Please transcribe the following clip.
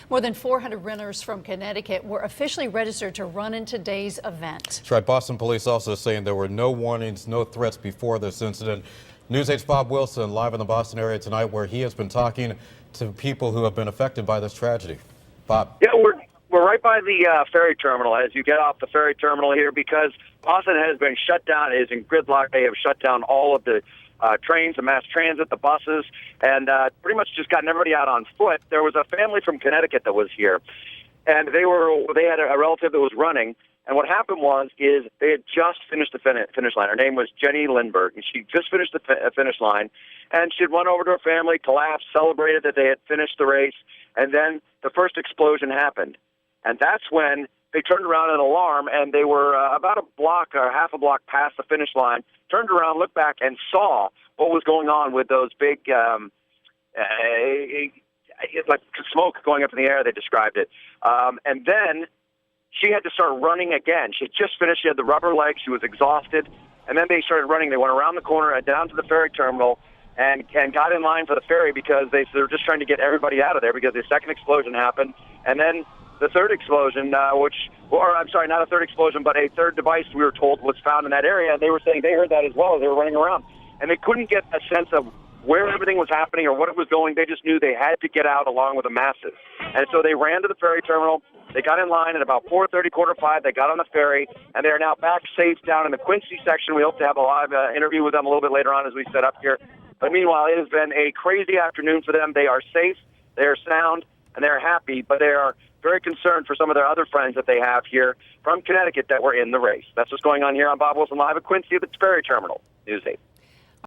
More than 400 runners from Connecticut were officially registered to run in today's event. That's right. Boston police also saying there were no warnings, no threats before this incident. News 8's Bob Wilson live in the Boston area tonight, where he has been talking to people who have been affected by this tragedy. Bob. Yeah, we're right by the ferry terminal as you get off the ferry terminal here, because Boston has been shut down. It is in gridlock. They have shut down all of the trains, the mass transit, the buses, and pretty much just gotten everybody out on foot. There was a family from Connecticut that was here, and they had a relative that was running. And what happened is they had just finished the finish line. Her name was Jenny Lindbergh, and she just finished the finish line. And she'd run over to her family, collapsed, celebrated that they had finished the race, and then the first explosion happened. And that's when they turned around an alarm, and they were about a block or half a block past the finish line, turned around, looked back, and saw what was going on with those big, like smoke going up in the air, they described it. And then she had to start running again. She had just finished. She had the rubber legs. She was exhausted. And then they started running. They went around the corner and down to the ferry terminal and got in line for the ferry because they were just trying to get everybody out of there because the second explosion happened. And then the third explosion, I'm sorry, not a third explosion, but a third device, we were told, was found in that area. And they were saying they heard that as well as they were running around. And they couldn't get a sense of where everything was happening or what it was going. They just knew they had to get out along with the masses. And so they ran to the ferry terminal. They got in line at about 4:30, 4:45. They got on the ferry, and they are now back safe down in the Quincy section. We hope to have a live interview with them a little bit later on as we set up here. But meanwhile, it has been a crazy afternoon for them. They are safe, they are sound, and they are happy, but they are very concerned for some of their other friends that they have here from Connecticut that were in the race. That's what's going on here on Bob Wilson Live at Quincy at the ferry terminal. News 8.